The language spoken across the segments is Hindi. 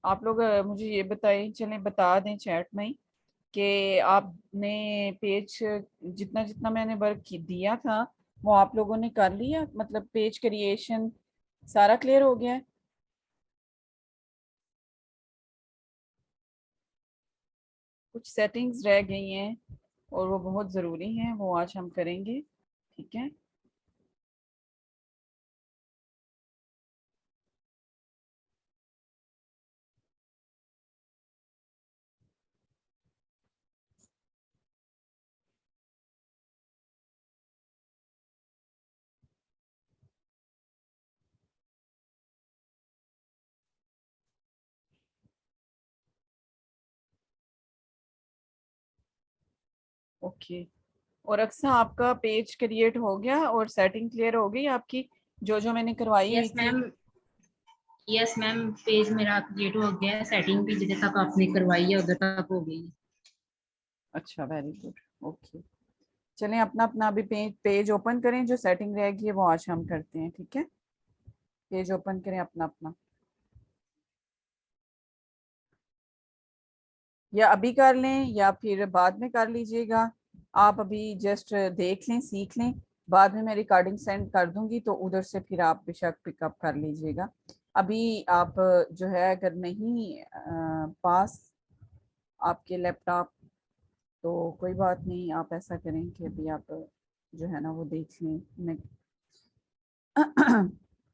आप लोग मुझे ये बताएं, चलें बता दें चैट में ही कि आपने पेज जितना जितना मैंने वर्क दिया था वो आप लोगों ने कर लिया, मतलब पेज क्रिएशन सारा क्लियर हो गया है? कुछ सेटिंग्स रह गई हैं और वो बहुत ज़रूरी हैं, वो आज हम करेंगे। ठीक है, ओके। और अक्सा आपका पेज क्रिएट हो गया और सेटिंग क्लियर हो गई आपकी, जो जो मैंने करवाई हुई यस थी? मैम। यस मैम, पेज मेरा अपडेट हो गया है। सेटिंग भी जिधर तक आपने करवाई है उधर तक हो गई है। अच्छा, वेरी गुड, ओके। चलें अपना अपना अभी पेज ओपन करें, जो सेटिंग रहेगी वो आज हम करते हैं। ठीक है, पेज ओपन करें अपना अपना, या अभी कर लें या फिर बाद में कर लीजिएगा। आप अभी जस्ट देख लें, सीख लें, बाद में मैं रिकॉर्डिंग सेंड कर दूंगी तो उधर से फिर आप बेशक पिकअप कर लीजिएगा। अभी आप जो है अगर नहीं पास आपके लैपटॉप तो कोई बात नहीं, आप ऐसा करें कि अभी आप जो है ना वो देख लें। मैं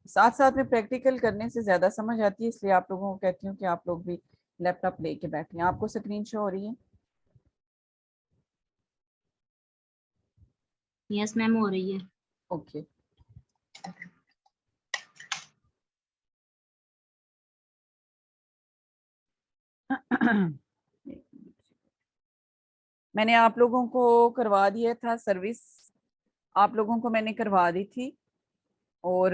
साथ साथ में प्रैक्टिकल करने से ज़्यादा समझ आती है, इसलिए आप लोगों को कहती हूँ कि आप लोग भी लैपटॉप लेके बैठें। आपको स्क्रीन शो हो रही है? यस मैम, हो रही है। ओके। मैंने आप लोगों को करवा दिया था सर्विस, आप लोगों को मैंने करवा दी थी। और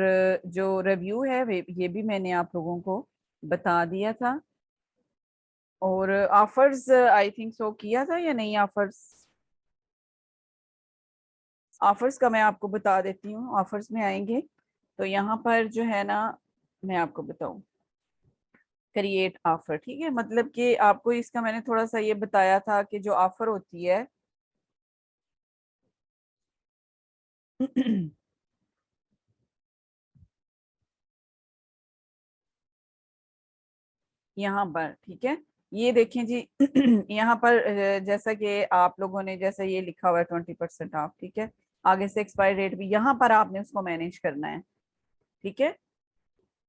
जो रिव्यू है ये भी मैंने आप लोगों को बता दिया था। और ऑफर्स आई थिंक सो किया था या नहीं? ऑफर्स, ऑफर्स का मैं आपको बता देती हूँ। ऑफर्स में आएंगे तो यहाँ पर जो है ना, मैं आपको बताऊँ, क्रिएट ऑफर। ठीक है, मतलब कि आपको इसका मैंने थोड़ा सा ये बताया था कि जो ऑफर होती है यहाँ पर, ठीक है, ये देखें जी। यहाँ पर जैसा कि आप लोगों ने जैसा ये लिखा हुआ है 20% ऑफ, ठीक है, आगे से एक्सपायरी डेट भी यहाँ पर आपने उसको मैनेज करना है। ठीक है,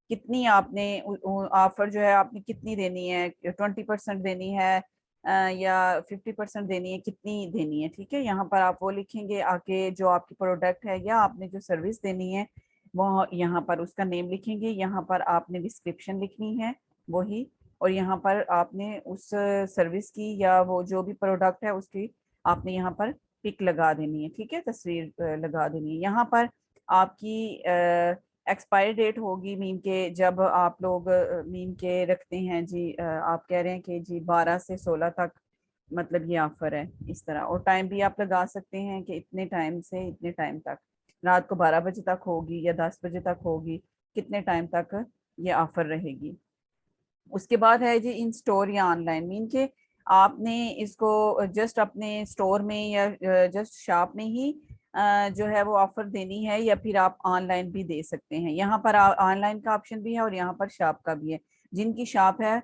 कितनी आपने ऑफर जो है आपने कितनी देनी है, 20% देनी है या 50% देनी है, कितनी देनी है? ठीक है, यहाँ पर आप वो लिखेंगे। आके जो आपकी प्रोडक्ट है या आपने जो सर्विस देनी है वो यहाँ पर उसका नेम लिखेंगे। यहाँ पर आपने डिस्क्रिप्शन लिखनी है वही, और यहाँ पर आपने उस सर्विस की या वो जो भी प्रोडक्ट है उसकी आपने यहाँ पर पिक लगा देनी है। ठीक है, तस्वीर लगा देनी है। यहाँ पर आपकी एक्सपायरी डेट होगी मीन के, जब आप लोग मीन के रखते हैं जी, आप कह रहे हैं कि जी 12 से 16 तक मतलब ये ऑफर है इस तरह। और टाइम भी आप लगा सकते हैं कि इतने टाइम से इतने टाइम तक, रात को 12 बजे तक होगी या 10 बजे तक होगी, कितने टाइम तक ये ऑफर रहेगी। उसके बाद है जी इन स्टोर या ऑनलाइन, मीन के आपने इसको जस्ट अपने स्टोर में या जस्ट शॉप में ही जो है वो ऑफर देनी है, या फिर आप ऑनलाइन भी दे सकते हैं। यहाँ पर ऑनलाइन का ऑप्शन भी है और यहाँ पर शॉप का भी है। जिनकी शॉप है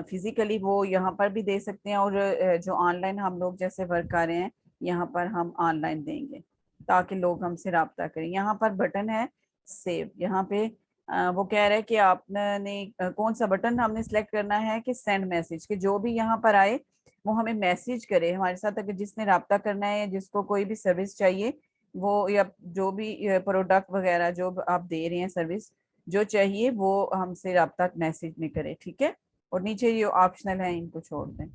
फिजिकली वो यहाँ पर भी दे सकते हैं, और जो ऑनलाइन हम लोग जैसे वर्क कर रहे हैं यहाँ पर हम ऑनलाइन देंगे ताकि लोग हमसे रब्ता करें। यहाँ पर बटन है सेव, यहाँ पे वो कह रहे हैं कि आपने कौन सा बटन हमने सेलेक्ट करना है कि सेंड मैसेज, कि जो भी यहाँ पर आए वो हमें मैसेज करे हमारे साथ, अगर जिसने रब्ता करना है, जिसको कोई भी सर्विस चाहिए वो, या जो भी प्रोडक्ट वगैरह जो आप दे रहे हैं सर्विस जो चाहिए वो हमसे रब्ता मैसेज में करे। ठीक है, और नीचे ये ऑप्शनल है, इनको छोड़ दें।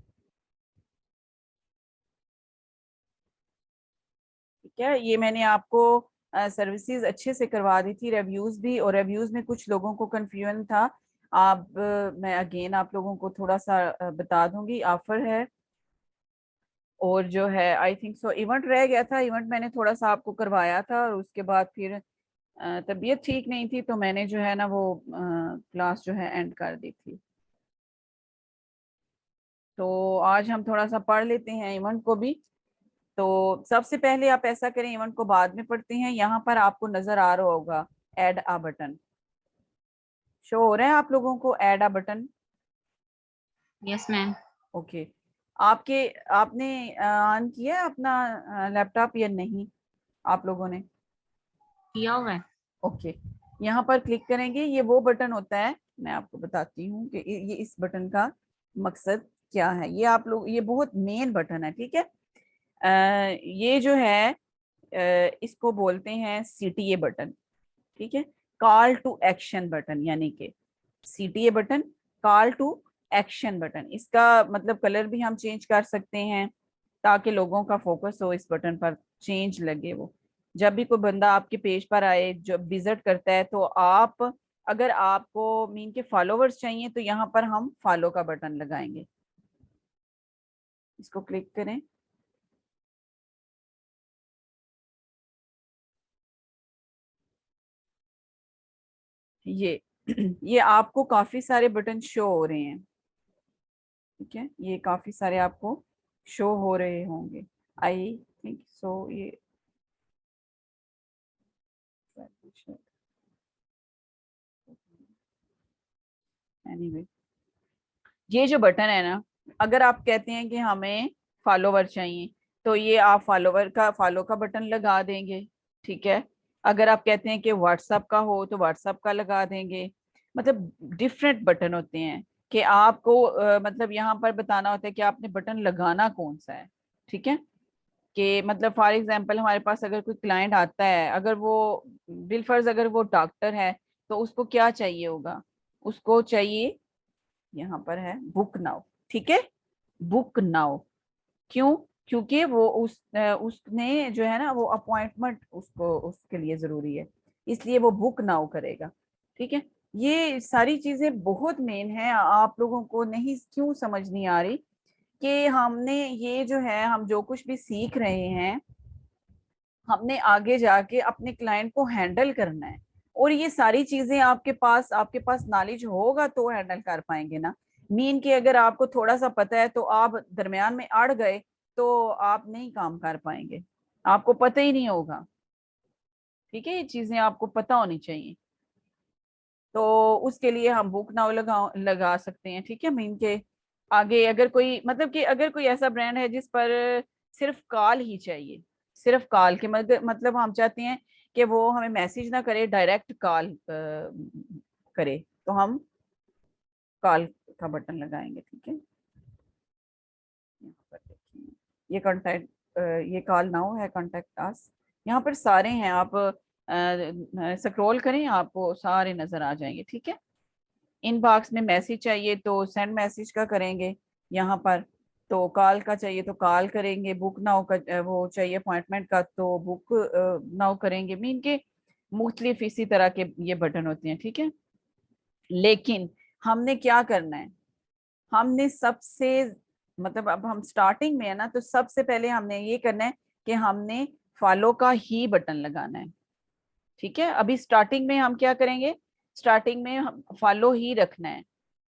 ठीक है, ये मैंने आपको सर्विसेज अच्छे से करवा दी थी, रिव्यूज भी, और रिव्यूज में कुछ लोगों को कंफ्यूजन था। आप मैं अगेन आप लोगों को थोड़ा सा बता दूंगी। ऑफर है और जो है आई थिंक सो इवेंट रह गया था, इवेंट मैंने थोड़ा सा आपको करवाया था, और उसके बाद फिर तबीयत ठीक नहीं थी तो मैंने जो है ना वो क्लास जो है एंड कर दी थी। तो आज हम थोड़ा सा पढ़ लेते हैं इवेंट को भी। तो सबसे पहले आप ऐसा करें, इवेंट को बाद में पढ़ते हैं। यहाँ पर आपको नजर आ रहा होगा ऐड अ बटन, शो हो रहा है आप लोगों को add a button? Yes ma'am. Okay. आपने ऑन किया है अपना लैपटॉप या नहीं आप लोगों ने? किया हुआ है। ओके। यहाँ पर क्लिक करेंगे, ये वो बटन होता है, मैं आपको बताती हूँ कि ये इस बटन का मकसद क्या है। ये आप लोग, ये बहुत मेन बटन है, ठीक है। ये जो है इसको बोलते हैं सीटीए बटन, ठीक है। कॉल टू एक्शन बटन, यानी कि CTA button, call to action button. इसका मतलब कलर भी हम चेंज कर सकते हैं ताकि लोगों का फोकस हो इस बटन पर, चेंज लगे वो। जब भी कोई बंदा आपके पेज पर आए, जब विजिट करता है, तो आप, अगर आपको मीन के फॉलोवर्स चाहिए तो यहाँ पर हम फॉलो का बटन लगाएंगे। इसको क्लिक करें। ये ये आपको काफी सारे बटन शो हो रहे हैं, ठीक है। ये काफी सारे आपको शो हो रहे होंगे, आई थिंक सो। ये एनीवे, ये जो बटन है ना, अगर आप कहते हैं कि हमें फॉलोवर चाहिए तो ये आप फॉलोवर का, फॉलो का बटन लगा देंगे, ठीक है। अगर आप कहते हैं कि व्हाट्सएप का हो तो व्हाट्सएप का लगा देंगे। मतलब डिफरेंट बटन होते हैं कि आपको मतलब यहाँ पर बताना होता है कि आपने बटन लगाना कौन सा है, ठीक है। कि मतलब फॉर एग्जांपल हमारे पास अगर कोई क्लाइंट आता है, अगर वो बिलफर्ज अगर वो डॉक्टर है, तो उसको क्या चाहिए होगा? उसको चाहिए, यहाँ पर है बुक नाउ, ठीक है, बुक नाउ। क्यों? क्योंकि वो उसने जो है ना, वो अपॉइंटमेंट उसको, उसके लिए जरूरी है, इसलिए वो बुक नाउ करेगा, ठीक है। ये सारी चीजें बहुत मेन है, आप लोगों को नहीं क्यों समझ नहीं आ रही कि हमने ये जो है, हम जो कुछ भी सीख रहे हैं, हमने आगे जाके अपने क्लाइंट को हैंडल करना है। और ये सारी चीजें आपके पास नॉलेज होगा तो हैंडल कर पाएंगे ना। मीन कि अगर आपको थोड़ा सा पता है तो आप दरमियान में अड़ गए तो आप नहीं काम कर पाएंगे, आपको पता ही नहीं होगा, ठीक है। ये चीजें आपको पता होनी चाहिए। तो उसके लिए हम बुक नाउ लगा सकते हैं, ठीक है। मीन के आगे अगर कोई, मतलब कि अगर कोई ऐसा ब्रांड है जिस पर सिर्फ कॉल ही चाहिए, सिर्फ कॉल के मतलब हम चाहते हैं कि वो हमें मैसेज ना करे, डायरेक्ट कॉल करे, तो हम कॉल का बटन लगाएंगे, ठीक है। यहाँ पर देखिए, ये कॉन्टैक्ट, ये कॉल नाउ है, कॉन्टैक्ट अस। यहाँ पर सारे हैं, आप स्क्रॉल करें आपको सारे नजर आ जाएंगे, ठीक है। इनबॉक्स में मैसेज चाहिए तो सेंड मैसेज का करेंगे यहाँ पर। तो कॉल का चाहिए तो कॉल करेंगे, बुक नाउ का वो चाहिए अपॉइंटमेंट का तो बुक नाउ करेंगे। मीन के मुख्तलिफ इसी तरह के ये बटन होते हैं, ठीक है। लेकिन हमने क्या करना है, हमने सबसे, मतलब अब हम स्टार्टिंग में है ना, तो सबसे पहले हमने ये करना है कि हमने फॉलो का ही बटन लगाना है, ठीक है। अभी स्टार्टिंग में हम क्या करेंगे, स्टार्टिंग में हम फॉलो ही रखना है,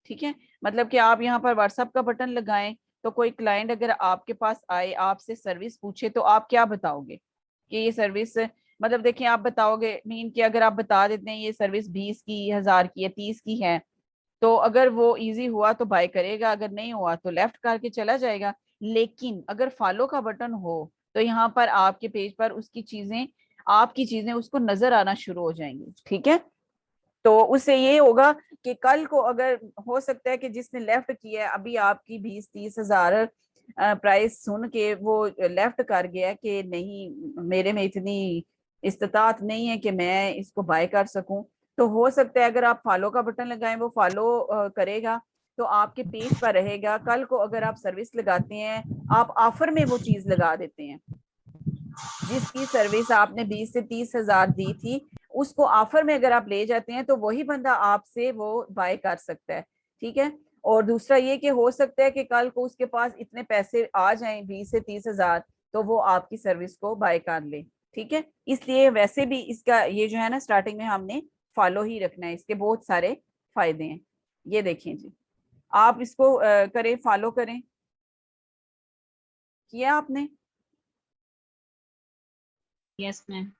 ठीक है। मतलब कि आप यहाँ पर व्हाट्सएप का बटन लगाएं तो कोई क्लाइंट अगर आपके पास आए, आपसे सर्विस पूछे, तो आप क्या बताओगे कि ये सर्विस, मतलब देखिए आप बताओगे, मीन कि अगर आप बता देते हैं ये सर्विस 20 की, 1000 की है, 30 की है, तो अगर वो इजी हुआ तो बाय करेगा, अगर नहीं हुआ तो लेफ्ट करके चला जाएगा। लेकिन अगर फॉलो का बटन हो तो यहाँ पर आपके पेज पर उसकी चीजें, आपकी चीजें उसको नजर आना शुरू हो जाएंगी, ठीक है। तो उससे ये होगा कि कल को अगर, हो सकता है कि जिसने लेफ्ट किया है, अभी आपकी 20-30 हजार प्राइस सुन के वो लेफ्ट कर गया कि नहीं, मेरे में इतनी इस्तात नहीं है कि मैं इसको बाय कर सकूं। तो हो सकता है अगर आप फॉलो का बटन लगाएं, वो फॉलो करेगा तो आपके पेज पर रहेगा। कल को अगर आप सर्विस लगाते हैं, आप ऑफर में वो चीज लगा देते हैं, जिसकी सर्विस आपने 20 से 30 हजार दी थी, उसको ऑफर में अगर आप ले जाते हैं तो वही बंदा आपसे वो बाय कर सकता है, ठीक है। और दूसरा ये कि हो सकता है कि कल को उसके पास इतने पैसे आ जाएं, 20 से 30 हजार, तो वो आपकी सर्विस को बाय कर ले, ठीक है। इसलिए वैसे भी इसका ये जो है ना, स्टार्टिंग में हमने फॉलो ही रखना है, इसके बहुत सारे फायदे हैं। ये देखें जी, आप इसको करें, फॉलो करें, किया आपने? Yes ma'am.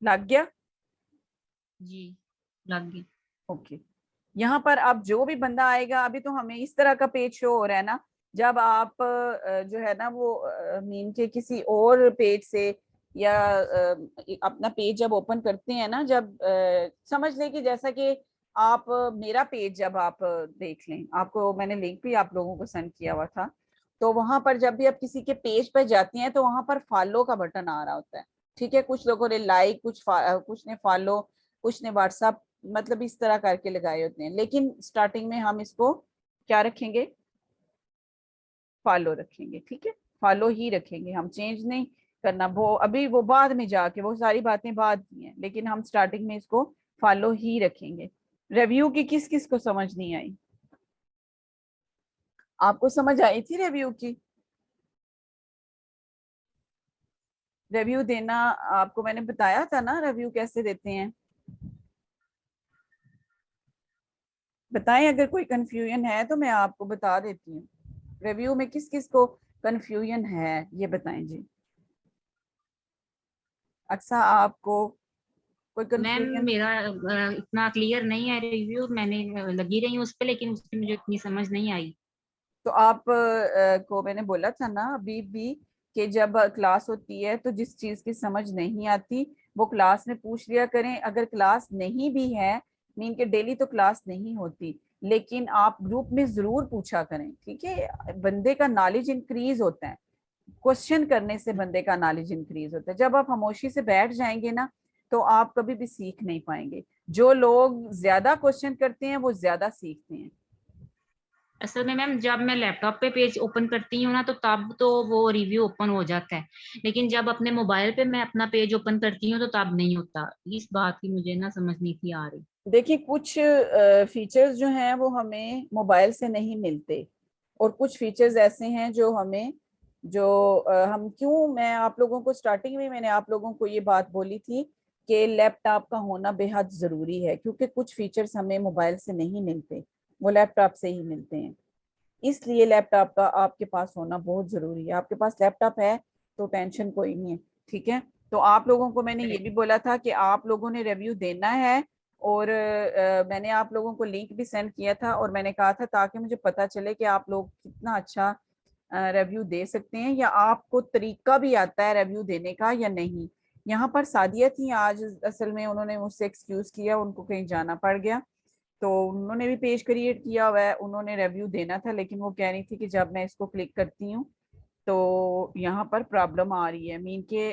लग गया? जी लग गई। ओके। यहाँ पर अब जो भी बंदा आएगा, अभी तो हमें इस तरह का पेज शो हो रहा है ना, जब आप जो है ना वो मीन के किसी और पेज से या अपना पेज जब ओपन करते हैं ना, जब समझ लें कि जैसा कि आप मेरा पेज जब आप देख लें, आपको मैंने लिंक भी आप लोगों को सेंड किया हुआ था, तो वहां पर जब भी आप किसी के पेज पर जाती हैं तो वहां पर फॉलो का बटन आ रहा होता है। ठीक है, कुछ लोगों ने लाइक, कुछ ने फॉलो, कुछ ने व्हाट्सएप, मतलब इस तरह करके लगाए होते हैं, लेकिन स्टार्टिंग में हम इसको क्या रखेंगे? फॉलो रखेंगे। ठीक है, फॉलो ही रखेंगे, हम चेंज नहीं करना। वो अभी वो बाद में जाके वो सारी बातें बाद की हैं, लेकिन हम स्टार्टिंग में इसको फॉलो ही रखेंगे। रिव्यू की किस किस को समझ नहीं आई? आपको समझ आई थी रिव्यू की? रिव्यू देना आपको मैंने बताया था ना, रिव्यू कैसे देते हैं। बताएं, अगर कोई कंफ्यूजन है तो मैं आपको बता देती हूँ। रिव्यू में किस किस को कंफ्यूजन है ये बताएं जी। अच्छा, आपको कोई मैम कंफ्यूजन? मेरा इतना क्लियर नहीं है रिव्यू, मैंने लगी रही हूँ उस पर, लेकिन उसकी मुझे इतनी समझ नहीं आई। तो आप को मैंने बोला था ना अभी भी कि जब क्लास होती है तो जिस चीज की समझ नहीं आती वो क्लास में पूछ लिया करें। अगर क्लास नहीं भी है, मीन के डेली तो क्लास नहीं होती, लेकिन आप ग्रुप में जरूर पूछा करें। ठीक है, बंदे का नॉलेज इंक्रीज होता है, क्वेश्चन करने से बंदे का नॉलेज इंक्रीज होता है। जब आप खामोशी से बैठ जाएंगे ना तो आप कभी भी सीख नहीं पाएंगे। जो लोग ज्यादा क्वेश्चन करते हैं वो ज्यादा सीखते हैं। असल में मैम जब मैं लैपटॉप पे पेज ओपन करती हूँ ना तो तब तो वो रिव्यू ओपन हो जाता है, लेकिन जब अपने मोबाइल पे मैं अपना पेज ओपन करती हूँ तो तब नहीं होता। इस बात की मुझे ना समझ नहीं थी आ रही। देखिए, कुछ फीचर्स जो हैं वो हमें मोबाइल से नहीं मिलते, और कुछ फीचर्स ऐसे हैं जो हमें, जो हम क्यों, मैं आप लोगों को स्टार्टिंग में मैंने आप लोगों को ये बात बोली थी कि लैपटॉप का होना बेहद ज़रूरी है, क्योंकि कुछ फीचर्स हमें मोबाइल से नहीं मिलते, वो लैपटॉप से ही मिलते हैं। इसलिए लैपटॉप का आपके पास होना बहुत ज़रूरी है। आपके पास लैपटॉप है तो टेंशन कोई नहीं है। ठीक है, तो आप लोगों को मैंने ये भी बोला था कि आप लोगों ने रिव्यू देना है, और मैंने आप लोगों को लिंक भी सेंड किया था, और मैंने कहा था ताकि मुझे पता चले कि आप लोग कितना अच्छा रिव्यू दे सकते हैं, या आपको तरीका भी आता है रिव्यू देने का या नहीं। यहाँ पर सादिया थी आज, असल में उन्होंने मुझसे एक्सक्यूज किया, उनको कहीं जाना पड़ गया, तो उन्होंने भी पेज क्रिएट किया हुआ है, उन्होंने रिव्यू देना था, लेकिन वो कह रही थी कि जब मैं इसको क्लिक करती हूँ तो यहाँ पर प्रॉब्लम आ रही है, मीन के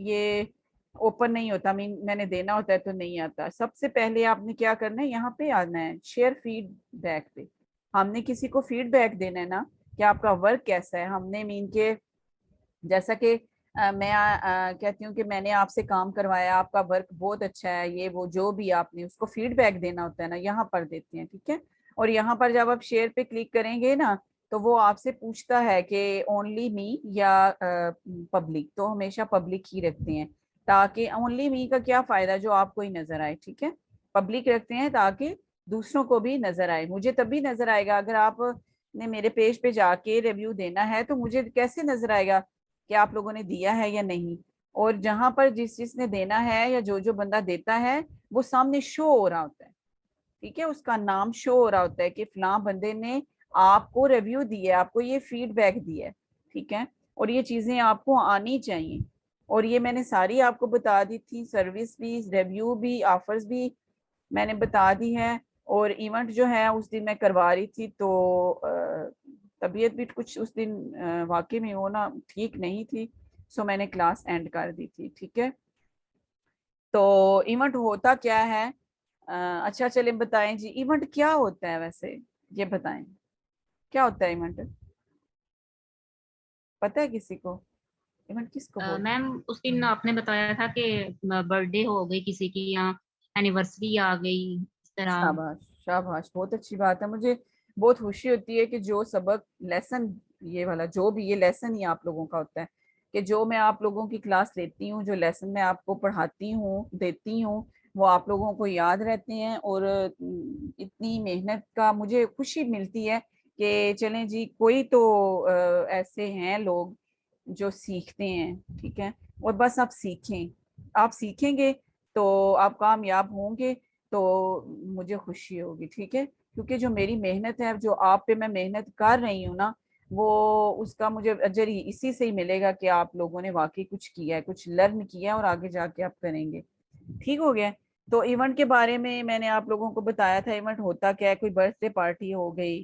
ये ओपन नहीं होता, मीन मैंने देना होता है तो नहीं आता। सबसे पहले आपने क्या करना है, यहाँ पे आना है शेयर फीडबैक पे। हमने किसी को फीडबैक देना है ना कि आपका वर्क कैसा है। हमने मीन के जैसा कि मैं कहती हूँ कि मैंने आपसे काम करवाया, आपका वर्क बहुत अच्छा है, ये वो जो भी आपने उसको फीडबैक देना होता है ना, यहाँ पर देते हैं। ठीक है, और यहाँ पर जब आप शेयर पे क्लिक करेंगे ना तो वो आपसे पूछता है कि ओनली मी या पब्लिक, तो हमेशा पब्लिक ही रखते हैं, ताकि ओनली मी का क्या फायदा जो आपको ही नजर आए। ठीक है, पब्लिक रखते हैं ताकि दूसरों को भी नजर आए। मुझे तभी नजर आएगा अगर आप ने मेरे पेज पे जाके रिव्यू देना है, तो मुझे कैसे नजर आएगा कि आप लोगों ने दिया है या नहीं। और जहां पर जिस जिसने देना है या जो जो बंदा देता है वो सामने शो हो रहा होता है। ठीक है, उसका नाम शो हो रहा होता है कि फलां बंदे ने आपको रिव्यू दिया है, आपको ये फीडबैक दिया है। ठीक है, और ये चीजें आपको आनी चाहिए, और ये मैंने सारी आपको बता दी थी, सर्विस भी, रिव्यू भी, ऑफर्स भी मैंने बता दी है। और इवेंट जो है उस दिन मैं करवा रही थी, तो तबीयत भी कुछ उस दिन वाकई में वो ना ठीक नहीं थी, सो मैंने क्लास एंड कर दी थी। ठीक है, तो इवेंट होता क्या है? अच्छा चलें बताएं जी, इवेंट क्या होता है वैसे, ये बताएं क्या होता है इवेंट? पता है किसी को इवेंट किसको बोलते हैं? मैम उस दिन आपने बताया था कि बर्थडे हो गई किसी की या एनिवर्सरी आ गई इस तरह। शाबाश, शाबाश, बहुत अच्छी बात है। मुझे बहुत खुशी होती है कि जो सबक, लेसन, ये वाला जो भी, ये लेसन ही आप लोगों का होता है कि जो मैं आप लोगों की क्लास लेती हूँ, जो लेसन मैं आपको पढ़ाती हूँ, देती हूँ, वो आप लोगों को याद रहते हैं। और इतनी मेहनत का मुझे खुशी मिलती है कि चलें जी कोई तो ऐसे हैं लोग जो सीखते हैं, ठीक है, और बस आप सीखें, आप सीखेंगे तो आप कामयाब होंगे, तो मुझे खुशी होगी, ठीक है, क्योंकि जो मेरी मेहनत है, जो आप पे मैं मेहनत कर रही हूँ ना, वो उसका मुझे अजर ही इसी से ही मिलेगा कि आप लोगों ने वाकई कुछ किया है, कुछ लर्न किया है और आगे जाके आप करेंगे। ठीक हो गया। तो इवेंट के बारे में मैंने आप लोगों को बताया था, इवेंट होता क्या है, कोई बर्थडे पार्टी हो गई,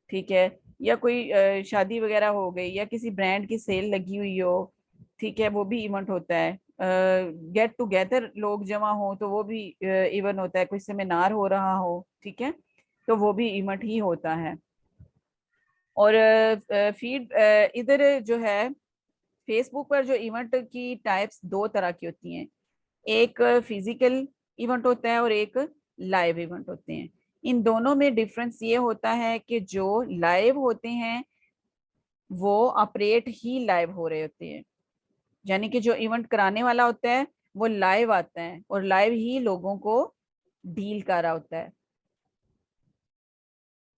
ठीक है, या कोई शादी वगैरह हो गई, या किसी ब्रांड की सेल लगी हुई हो, ठीक है, वो भी इवेंट होता है। गेट टुगेदर लोग जमा हो तो वो भी इवेंट होता है, कोई सेमिनार हो रहा हो, ठीक है, तो वो भी इवेंट ही होता है। और फीड इधर जो है फेसबुक पर जो इवेंट की टाइप्स दो तरह की होती हैं, एक फिजिकल इवेंट होता है और एक लाइव इवेंट होते हैं। इन दोनों में डिफरेंस ये होता है कि जो लाइव होते हैं वो ऑपरेट ही लाइव हो रहे होते हैं, यानी कि जो इवेंट कराने वाला होता है वो लाइव आता है और लाइव ही लोगों को डील कर रहा होता है।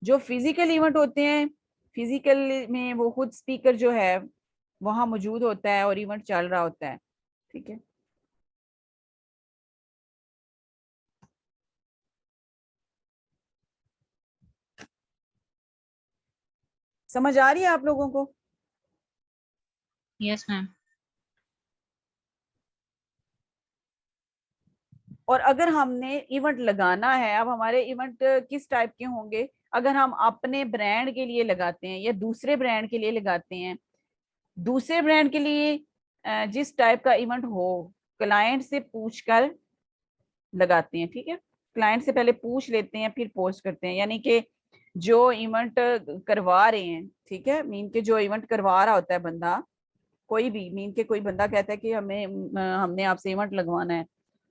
जो फिजिकल इवेंट होते हैं, फिजिकल में वो खुद स्पीकर जो है वहां मौजूद होता है और इवेंट चल रहा होता है, ठीक है। समझ आ रही है आप लोगों को? Yes ma'am. और अगर हमने इवेंट लगाना है, अब हमारे इवेंट किस टाइप के होंगे, अगर हम अपने ब्रांड के लिए लगाते हैं या दूसरे ब्रांड के लिए लगाते हैं, दूसरे ब्रांड के लिए जिस टाइप का इवेंट हो, क्लाइंट से पूछकर लगाते हैं, ठीक है, क्लाइंट से पहले पूछ लेते हैं फिर पोस्ट करते हैं, यानी कि जो इवेंट करवा रहे हैं, ठीक है, मीन के जो इवेंट करवा रहा होता है बंदा, कोई भी मीन के कोई बंदा कहता है कि हमें हमने आपसे इवेंट लगवाना है,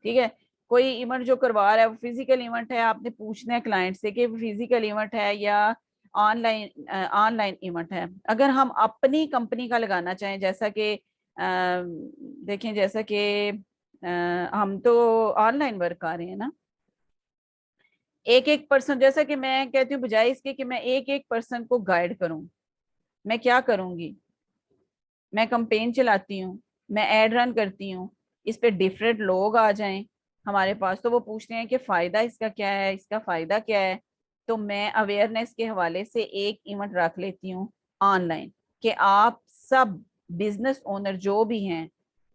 ठीक है, कोई इवेंट जो करवा रहा है वो फिजिकल इवेंट है, आपने पूछना है क्लाइंट से कि फिजिकल इवेंट है या ऑनलाइन ऑनलाइन इवेंट है। अगर हम अपनी कंपनी का लगाना चाहें, जैसा कि देखें, जैसा कि हम तो ऑनलाइन वर्क कर रहे हैं ना, एक एक पर्सन, जैसा कि मैं कहती हूँ बजाय इसके कि मैं एक एक पर्सन को गाइड करूं, मैं क्या करूंगी, मैं कंपेन चलाती हूँ, मैं एड रन करती हूँ, इस पे डिफरेंट लोग आ जाएं हमारे पास, तो वो पूछते हैं कि फायदा इसका क्या है, इसका फायदा क्या है, तो मैं अवेयरनेस के हवाले से एक इवेंट रख लेती हूँ ऑनलाइन, कि आप सब बिजनेस ओनर जो भी हैं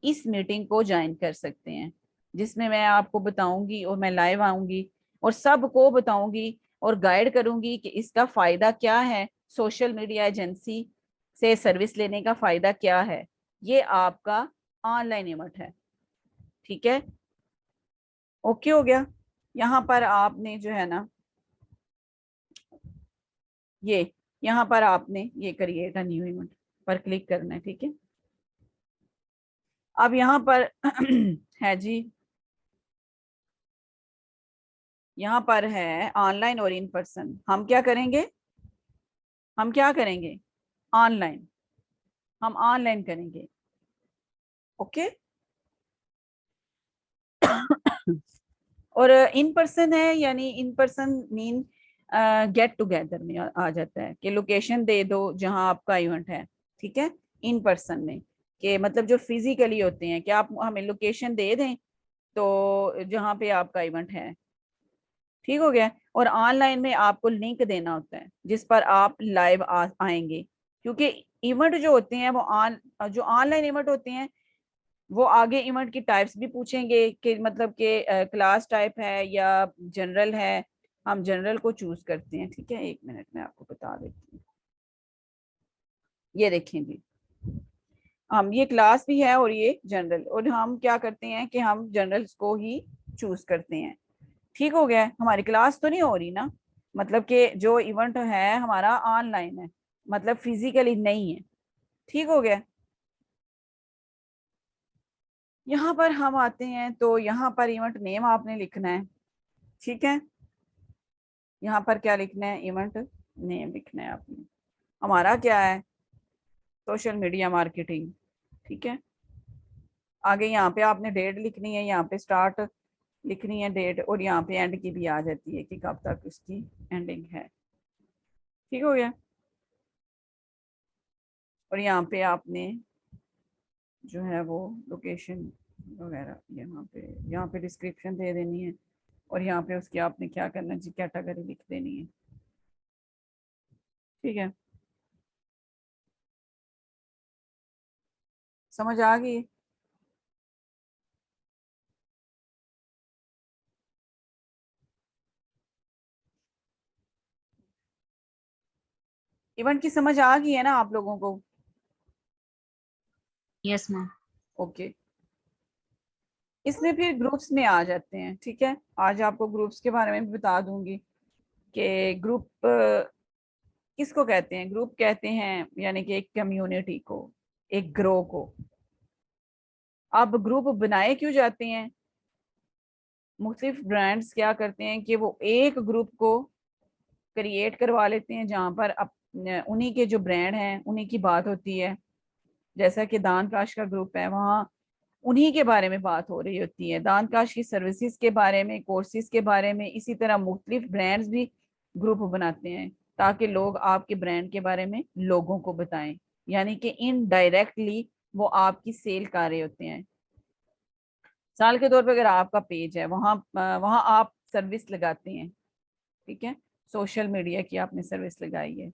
इस मीटिंग को ज्वाइन कर सकते हैं, जिसमें मैं आपको बताऊंगी और मैं लाइव आऊंगी और सबको बताऊंगी और गाइड करूंगी कि इसका फायदा क्या है, सोशल मीडिया एजेंसी से सर्विस लेने का फायदा क्या है। ये आपका ऑनलाइन इवेंट है, ठीक है, ओके हो गया। यहाँ पर आपने जो है ना, ये यहाँ पर आपने ये क्रिएट अ न्यू इवेंट पर क्लिक करना है, ठीक है। अब यहाँ पर है जी, यहाँ पर है ऑनलाइन और इन पर्सन, हम क्या करेंगे, हम क्या करेंगे, ऑनलाइन, हम ऑनलाइन करेंगे, ओके। और इन पर्सन है, यानी in person mean get together में आ जाता है कि लोकेशन दे दो जहां आपका इवेंट है, ठीक है, इन पर्सन में, कि मतलब जो फिजिकली होते हैं कि आप हमें लोकेशन दे दें तो जहां पे आपका इवेंट है, ठीक हो गया। और ऑनलाइन में आपको लिंक देना होता है जिस पर आप लाइव आएंगे, क्योंकि इवेंट जो होते हैं वो जो ऑनलाइन इवेंट होते हैं वो आगे इवेंट की टाइप्स भी पूछेंगे कि मतलब कि क्लास टाइप है या जनरल है, हम जनरल को चूज करते हैं, ठीक है, एक मिनट में आपको बता देती हूँ। ये देखें जी, हम ये क्लास भी है और ये जनरल, और हम क्या करते हैं कि हम जनरल्स को ही चूज करते हैं, ठीक हो गया। हमारी क्लास तो नहीं हो रही ना, मतलब कि जो इवेंट है हमारा ऑनलाइन है, मतलब फिजिकली नहीं है, ठीक हो गया। यहाँ पर हम आते हैं तो यहाँ पर इवेंट नेम आपने लिखना है, ठीक है, यहाँ पर क्या लिखना है, इवेंट नेम लिखना है आपने, हमारा क्या है, सोशल मीडिया मार्केटिंग, ठीक है। आगे यहाँ पे आपने डेट लिखनी है, यहाँ पे स्टार्ट लिखनी है डेट, और यहाँ पे एंड की भी आ जाती है कि कब तक इसकी एंडिंग है, ठीक हो गया। और यहाँ पे आपने जो है वो लोकेशन वगैरह यहाँ पे डिस्क्रिप्शन दे देनी है, और यहाँ पे उसकी आपने क्या करना जी, कैटेगरी लिख देनी है। ठीक है, समझ आ गई? इवेंट की समझ आ गई है ना आप लोगों को? Yes ma'am. ओके, इसमें फिर ग्रुप्स में आ जाते हैं। ठीक है, आज आपको ग्रुप्स के बारे में भी बता दूंगी कि ग्रुप किसको कहते हैं। ग्रुप कहते हैं यानी कि एक कम्युनिटी को, एक ग्रो को। अब ग्रुप बनाए क्यों जाते हैं? मुख्तलिफ ब्रांड्स क्या करते हैं कि वो एक ग्रुप को क्रिएट करवा लेते हैं जहां पर उन्हीं के जो ब्रांड हैं उन्हीं की बात होती है। जैसा कि दानकाश का ग्रुप है, वहाँ उन्हीं के बारे में बात हो रही होती है, दानकाश की सर्विसेज के बारे में, कोर्सेज के बारे में। इसी तरह मुख्तलिफ ब्रांड्स भी ग्रुप बनाते हैं ताकि लोग आपके ब्रांड के बारे में लोगों को बताएं, यानी कि इनडायरेक्टली वो आपकी सेल कर रहे होते हैं। साल के तौर पर अगर आपका पेज है, वहाँ वहाँ आप सर्विस लगाते हैं। ठीक है, सोशल मीडिया की आपने सर्विस लगाई है,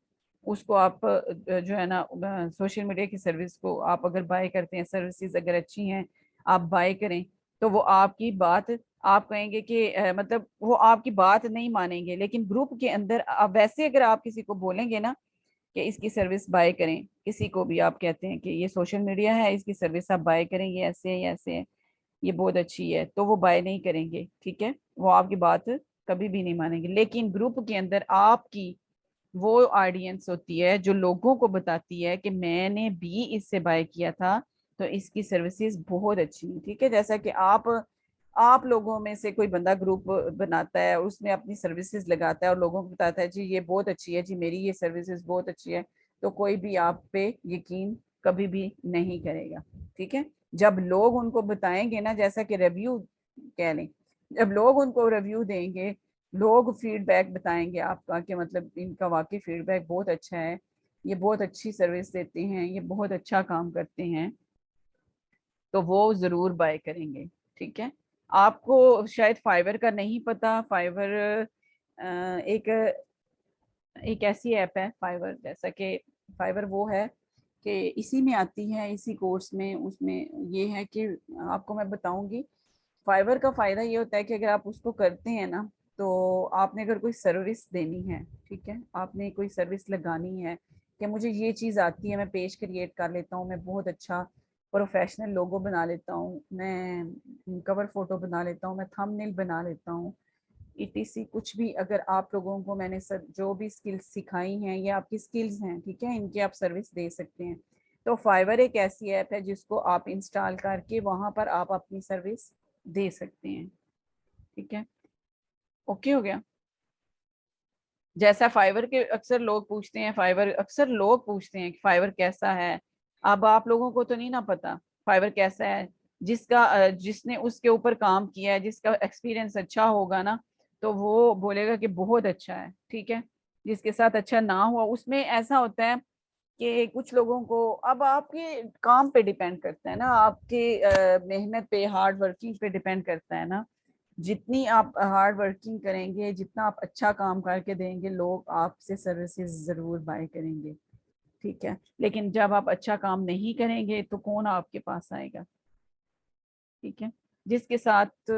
उसको आप जो है ना सोशल मीडिया की सर्विस को आप अगर बाय करते हैं, सर्विसेज अगर अच्छी हैं आप बाय करें, तो वो आपकी बात, आप कहेंगे कि मतलब वो आपकी बात नहीं मानेंगे। लेकिन ग्रुप के अंदर वैसे अगर आप किसी को बोलेंगे ना कि इसकी सर्विस बाय करें, किसी को भी आप कहते हैं कि ये सोशल मीडिया है, इसकी सर्विस आप बाय करें, ये ऐसे है, ये ऐसे है, ये बहुत अच्छी है, तो वो बाय नहीं करेंगे। ठीक है, वो आपकी बात कभी भी नहीं मानेंगे। लेकिन ग्रुप के अंदर आपकी वो ऑडियंस होती है जो लोगों को बताती है कि मैंने भी इससे बाय किया था, तो इसकी सर्विसेज बहुत अच्छी है। ठीक है, जैसा कि आप लोगों में से कोई बंदा ग्रुप बनाता है, उसमें अपनी सर्विसेज लगाता है और लोगों को बताता है जी ये बहुत अच्छी है, जी मेरी ये सर्विसेज बहुत अच्छी है, तो कोई भी आप पे यकीन कभी भी नहीं करेगा। ठीक है, जब लोग उनको बताएंगे ना, जैसा कि रिव्यू कह लें, जब लोग उनको रिव्यू देंगे, लोग फीडबैक बताएंगे आपका कि मतलब इनका वाकई फीडबैक बहुत अच्छा है, ये बहुत अच्छी सर्विस देते हैं, ये बहुत अच्छा काम करते हैं, तो वो जरूर बाय करेंगे। ठीक है, आपको शायद फाइवर का नहीं पता। फाइवर एक एक ऐसी ऐप है फाइवर, जैसा कि फाइवर वो है कि इसी में आती है, इसी कोर्स में, उसमें ये है कि आपको मैं बताऊंगी। फाइवर का फायदा ये होता है कि अगर आप उसको करते हैं ना, तो आपने अगर कोई सर्विस देनी है, ठीक है, आपने कोई सर्विस लगानी है कि मुझे ये चीज़ आती है, मैं पेज क्रिएट कर लेता हूँ, मैं बहुत अच्छा प्रोफेशनल लोगो बना लेता हूँ, मैं कवर फोटो बना लेता हूँ, मैं थंबनेल बना लेता हूँ, ईटीसी कुछ भी। अगर आप लोगों को मैंने सब जो भी स्किल्स सिखाई हैं, ये आपकी स्किल्स हैं, ठीक है, इनकी आप सर्विस दे सकते हैं। तो फाइवर एक ऐसी ऐप है जिसको आप इंस्टॉल करके वहां पर आप अपनी सर्विस दे सकते हैं। ठीक है, ओके हो गया? जैसा फाइवर के अक्सर लोग पूछते हैं, फाइवर अक्सर लोग पूछते हैं कि फाइवर कैसा है। अब आप लोगों को तो नहीं ना पता फाइवर कैसा है। जिसने उसके ऊपर काम किया है, जिसका एक्सपीरियंस अच्छा होगा ना, तो वो बोलेगा कि बहुत अच्छा है। ठीक है, जिसके साथ अच्छा ना हुआ, उसमें ऐसा होता है कि कुछ लोगों को, अब आपके काम पे डिपेंड करता है ना, आपके मेहनत पे, हार्ड वर्किंग पे डिपेंड करता है ना। जितनी आप हार्ड वर्किंग करेंगे, जितना आप अच्छा काम करके देंगे, लोग आपसे सर्विसेज जरूर बाय करेंगे। ठीक है, लेकिन जब आप अच्छा काम नहीं करेंगे तो कौन आपके पास आएगा? ठीक है, जिसके साथ